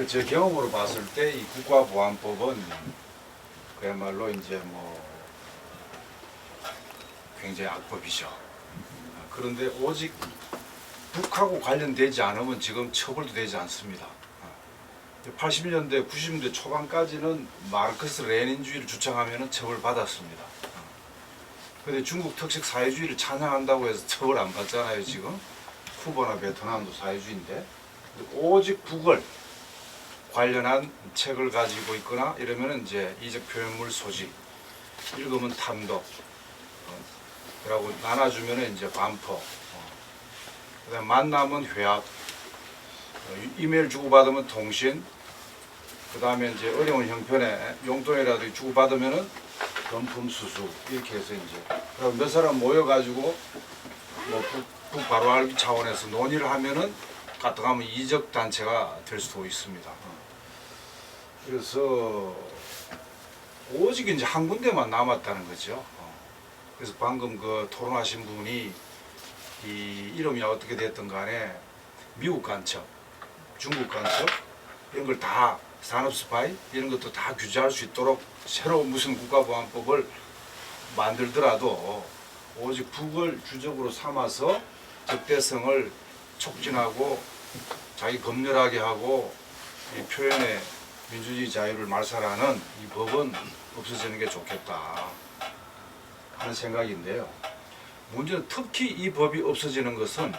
제 경험으로 봤을 때 이 국가보안법은 그야말로 이제 뭐 굉장히 악법이죠. 그런데 오직 북하고 관련되지 않으면 지금 처벌도 되지 않습니다. 80년대, 90년대 초반까지는 마르크스 레닌주의를 주창하면 처벌받았습니다. 그런데 중국 특색 사회주의를 찬양한다고 해서 처벌 안 받잖아요. 지금 쿠바나 베트남도 사회주의인데 오직 북을 관련한 책을 가지고 있거나 이러면 이제 이적 표현물 소지, 읽으면 탐독, 그리고 나눠주면 이제 반포, 그다음 만나면 회합, 이메일 주고받으면 통신, 그다음에 이제 어려운 형편에 용돈이라도 주고받으면은 금품 수수 이렇게 해서 이제 그리고 몇 사람 모여가지고 뭐 북 바로 알기 차원에서 논의를 하면은 가뜩하면 이적 단체가 될 수도 있습니다. 그래서 오직 이제 한 군데만 남았다는 거죠. 그래서 방금 그 토론하신 분이 이 이름이 어떻게 됐든 간에 미국 간첩, 중국 간첩 이런 걸 다 산업 스파이 이런 것도 다 규제할 수 있도록 새로 무슨 국가보안법을 만들더라도 오직 북을 주적으로 삼아서 적대성을 촉진하고 자기 검열하게 하고 이 표현의 민주주의 자유를 말살하는 이 법은 없어지는 게 좋겠다 하는 생각인데요. 문제는 특히 이 법이 없어지는 것은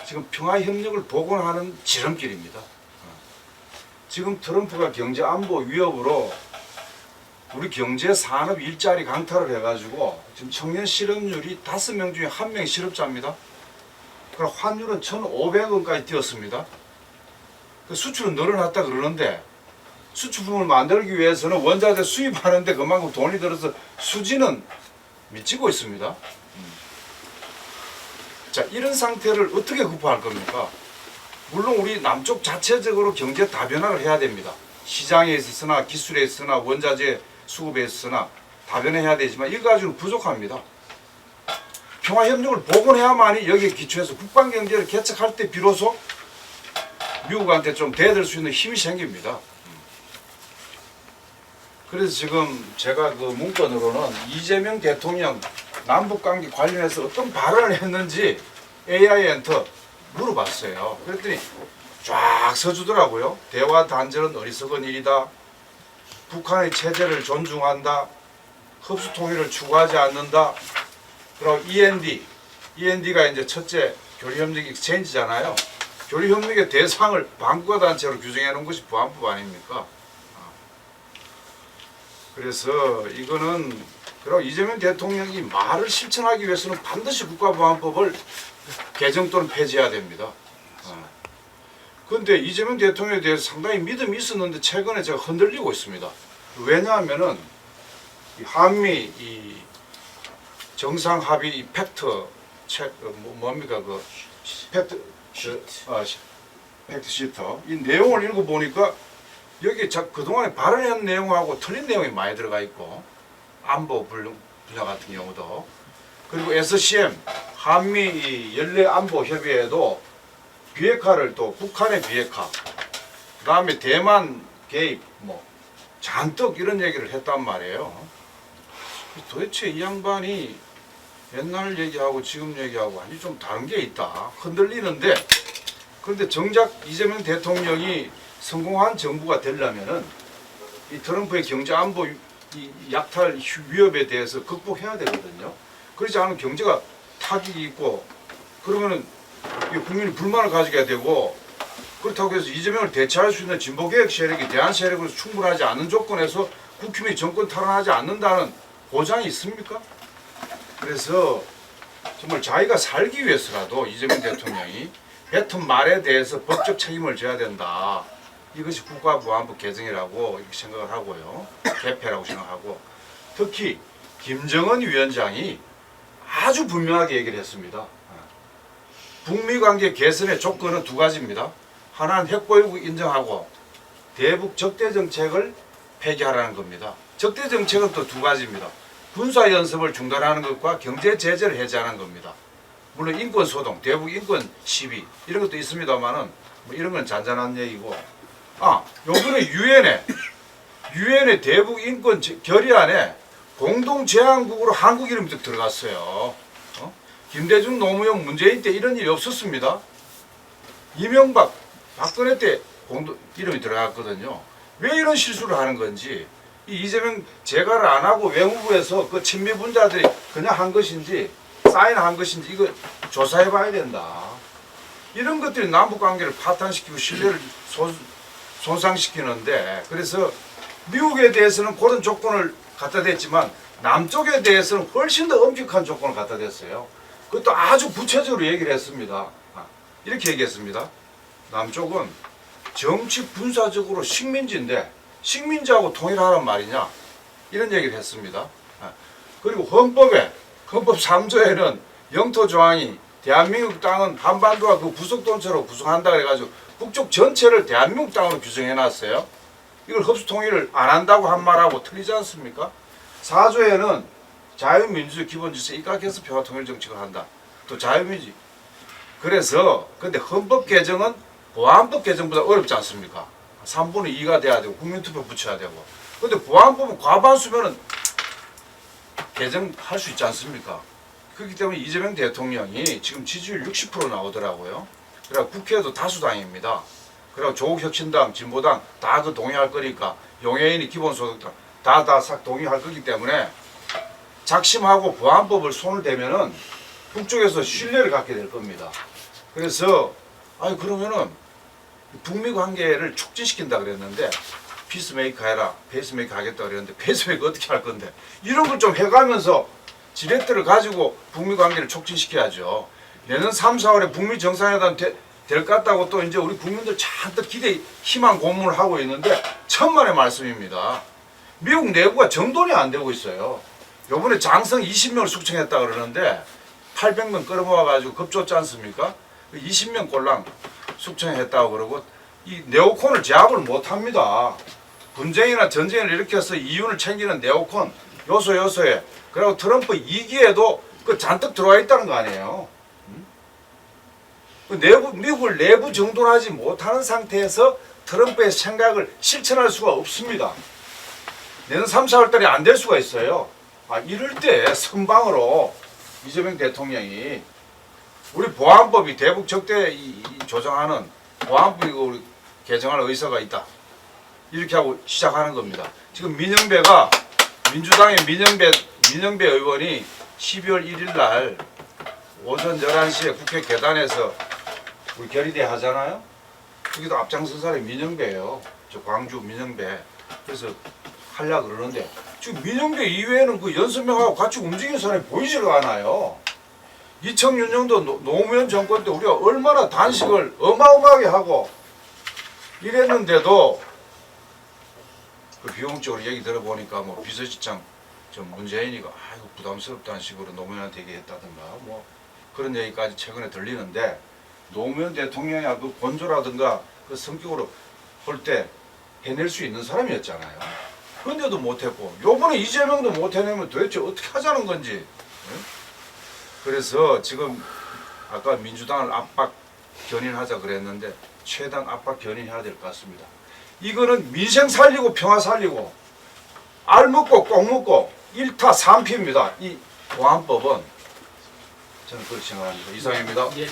지금 평화협력을 복원하는 지름길입니다. 지금 트럼프가 경제안보 위협으로 우리 경제 산업 일자리 강탈을 해가지고 지금 청년 실업률이 5명 중에 1명 실업자입니다. 그럼 환율은 1,500원까지 뛰었습니다. 수출은 늘어났다 그러는데 수출품을 만들기 위해서는 원자재 수입하는데 그만큼 돈이 들어서 수지는 미치고 있습니다. 자, 이런 상태를 어떻게 극복할 겁니까? 물론 우리 남쪽 자체적으로 경제 다변화를 해야 됩니다. 시장에 있어서나 기술에 있어서나 원자재 수급에 있어서나 다변화해야 되지만 이거 가지고는 부족합니다. 평화협력을 복원해야만이 여기에 기초해서 국방경제를 개척할 때 비로소 미국한테 좀 대들 수 있는 힘이 생깁니다. 그래서 지금 제가 그 문건으로는 이재명 대통령 남북관계 관련해서 어떤 발언을 했는지 AI한테 물어봤어요. 그랬더니 쫙 써주더라고요. 대화 단절은 어리석은 일이다. 북한의 체제를 존중한다. 흡수 통일을 추구하지 않는다. 그리고 END가 이제 첫째 교류협력 익스체인지잖아요. 교류협력의 대상을 반국가단체로 규정해 놓은 것이 보안법 아닙니까? 그래서 이거는 그리고 이재명 대통령이 말을 실천하기 위해서는 반드시 국가보안법을 개정 또는 폐지해야 됩니다. 그런데 이재명 대통령에 대해서 상당히 믿음이 있었는데 최근에 제가 흔들리고 있습니다. 왜냐하면은 이 한미 이 정상 합의 이 팩트 뭡니까 그 팩트 팩트 시트 이 내용을 읽어 보니까 여기 그동안에 발언한 내용하고 틀린 내용이 많이 들어가 있고 안보 분야 같은 경우도 그리고 SCM 한미 연례 안보 협의회에도 비핵화를 또 북한의 비핵화 그 다음에 대만 개입 뭐 잔뜩 이런 얘기를 했단 말이에요. 도대체 이 양반이 옛날 얘기하고 지금 얘기하고 완전히 좀 다른 게 있다 흔들리는데 그런데 정작 이재명 대통령이 성공한 정부가 되려면은 이 트럼프의 경제 안보 이 약탈 위협에 대해서 극복해야 되거든요. 그렇지 않으면 경제가 타격이 있고 그러면은 국민이 불만을 가지게 되고 그렇다고 해서 이재명을 대체할 수 있는 진보개혁 세력이 대한 세력으로서 충분하지 않은 조건에서 국힘이 정권 탈환하지 않는다는 보장이 있습니까? 그래서 정말 자기가 살기 위해서라도 이재명 대통령이 뱉은 말에 대해서 법적 책임을 져야 된다. 이것이 국가보안법 개정이라고 이렇게 생각을 하고요. 개폐라고 생각하고 특히 김정은 위원장이 아주 분명하게 얘기를 했습니다. 북미 관계 개선의 조건은 두 가지입니다. 하나는 핵보유국 인정하고 대북 적대 정책을 폐기하라는 겁니다. 적대 정책은 또 두 가지입니다. 군사 연습을 중단하는 것과 경제 제재를 해제하는 겁니다. 물론 인권 소동, 대북 인권 시비 이런 것도 있습니다만은 뭐 이런 건 잔잔한 얘기고 요번에 유엔의 대북 인권 결의안에 공동 제안국으로 한국 이름이 들어갔어요. 김대중, 노무현, 문재인 때 이런 일이 없었습니다. 이명박, 박근혜 때 공동 이름이 들어갔거든요. 왜 이런 실수를 하는 건지, 이 이재명 재가를 안 하고 외무부에서 그 친미 분자들이 그냥 한 것인지 사인한 것인지 이거 조사해 봐야 된다. 이런 것들이 남북 관계를 파탄시키고 신뢰를 손상시키는데, 그래서 미국에 대해서는 그런 조건을 갖다 댔지만 남쪽에 대해서는 훨씬 더 엄격한 조건을 갖다 댔어요. 그것도 아주 구체적으로 얘기를 했습니다. 이렇게 얘기했습니다. 남쪽은 정치 군사적으로 식민지인데 식민지하고 통일하란 말이냐, 이런 얘기를 했습니다. 그리고 헌법 3조에는 영토 조항이 대한민국 땅은 한반도와 그 부속돈처로 구성한다 그래가지고 북쪽 전체를 대한민국 땅으로 규정해 놨어요. 이걸 흡수 통일을 안 한다고 한 말하고 틀리지 않습니까? 4조에는 자유민주 기본질서 입각해서 평화 통일 정책을 한다. 또 자유민주. 그래서 근데 헌법 개정은 보안법 개정보다 어렵지 않습니까? 3분의 2가 돼야 되고 국민투표 붙여야 되고. 근데 보안법은 과반수면은 개정할 수 있지 않습니까? 그렇기 때문에 이재명 대통령이 지금 지지율 60% 나오더라고요. 그래서 국회에도 다수당입니다. 그리고 조국혁신당, 진보당 다 그 동의할 거니까, 용해인이 기본소득당 다 싹 동의할 거기 때문에 작심하고 보안법을 손을 대면은 북쪽에서 신뢰를 갖게 될 겁니다. 그래서 그러면은 북미 관계를 촉진시킨다 그랬는데 피스메이커 해라, 페이스메이커 하겠다 그랬는데 페이스메이커 어떻게 할 건데, 이런 걸 좀 해가면서 지렛대를 가지고 북미 관계를 촉진시켜야죠. 내년 3, 4월에 북미 정상회담 될 것 같다고 또 이제 우리 국민들 잔뜩 기대, 희망 고문을 하고 있는데 천만의 말씀입니다. 미국 내부가 정돈이 안 되고 있어요. 요번에 장성 20명을 숙청했다 그러는데 800명 끌어모아가지고 급조지 않습니까? 20명 꼴랑 숙청했다고 그러고, 이 네오콘을 제압을 못합니다. 분쟁이나 전쟁을 일으켜서 이윤을 챙기는 네오콘 요소에, 그리고 트럼프 2기에도 그 잔뜩 들어와 있다는 거 아니에요. 미국을 내부 정돈하지 못하는 상태에서 트럼프의 생각을 실천할 수가 없습니다. 내년 3, 4월 달에 안 될 수가 있어요. 이럴 때 선방으로 이재명 대통령이 우리 보안법이 대북 적대 조정하는 보안법 이거 우리 개정할 의사가 있다, 이렇게 하고 시작하는 겁니다. 지금 민주당의 민영배 의원이 12월 1일 날 오전 11시에 국회 계단에서 우리 결의대 하잖아요. 거기도 앞장선 사람이 민영배예요. 저 광주 민영배. 그래서 하려고 그러는데 지금 민영배 이외에는 그 연습명하고 같이 움직이는 사람이 보이지가 않아요. 2006년도 노무현 정권 때 우리가 얼마나 단식을 어마어마하게 하고 이랬는데도 그 비용적으로 얘기 들어보니까 뭐 비서실장 문재인이가 아이고 부담스럽다는 식으로 노무현한테 얘기했다든가 뭐 그런 얘기까지 최근에 들리는데, 노무현 대통령이 그 권조라든가 그 성격으로 볼 때 해낼 수 있는 사람이었잖아요. 그런데도 못했고 요번에 이재명도 못해내면 도대체 어떻게 하자는 건지. 그래서 지금 아까 민주당을 압박 견인하자 그랬는데 최대한 압박 견인해야 될 것 같습니다. 이거는 민생 살리고 평화 살리고 알 먹고 꼭 먹고 1타 3피입니다. 이 보안법은 저는 그렇게 생각합니다. 이상입니다. 예.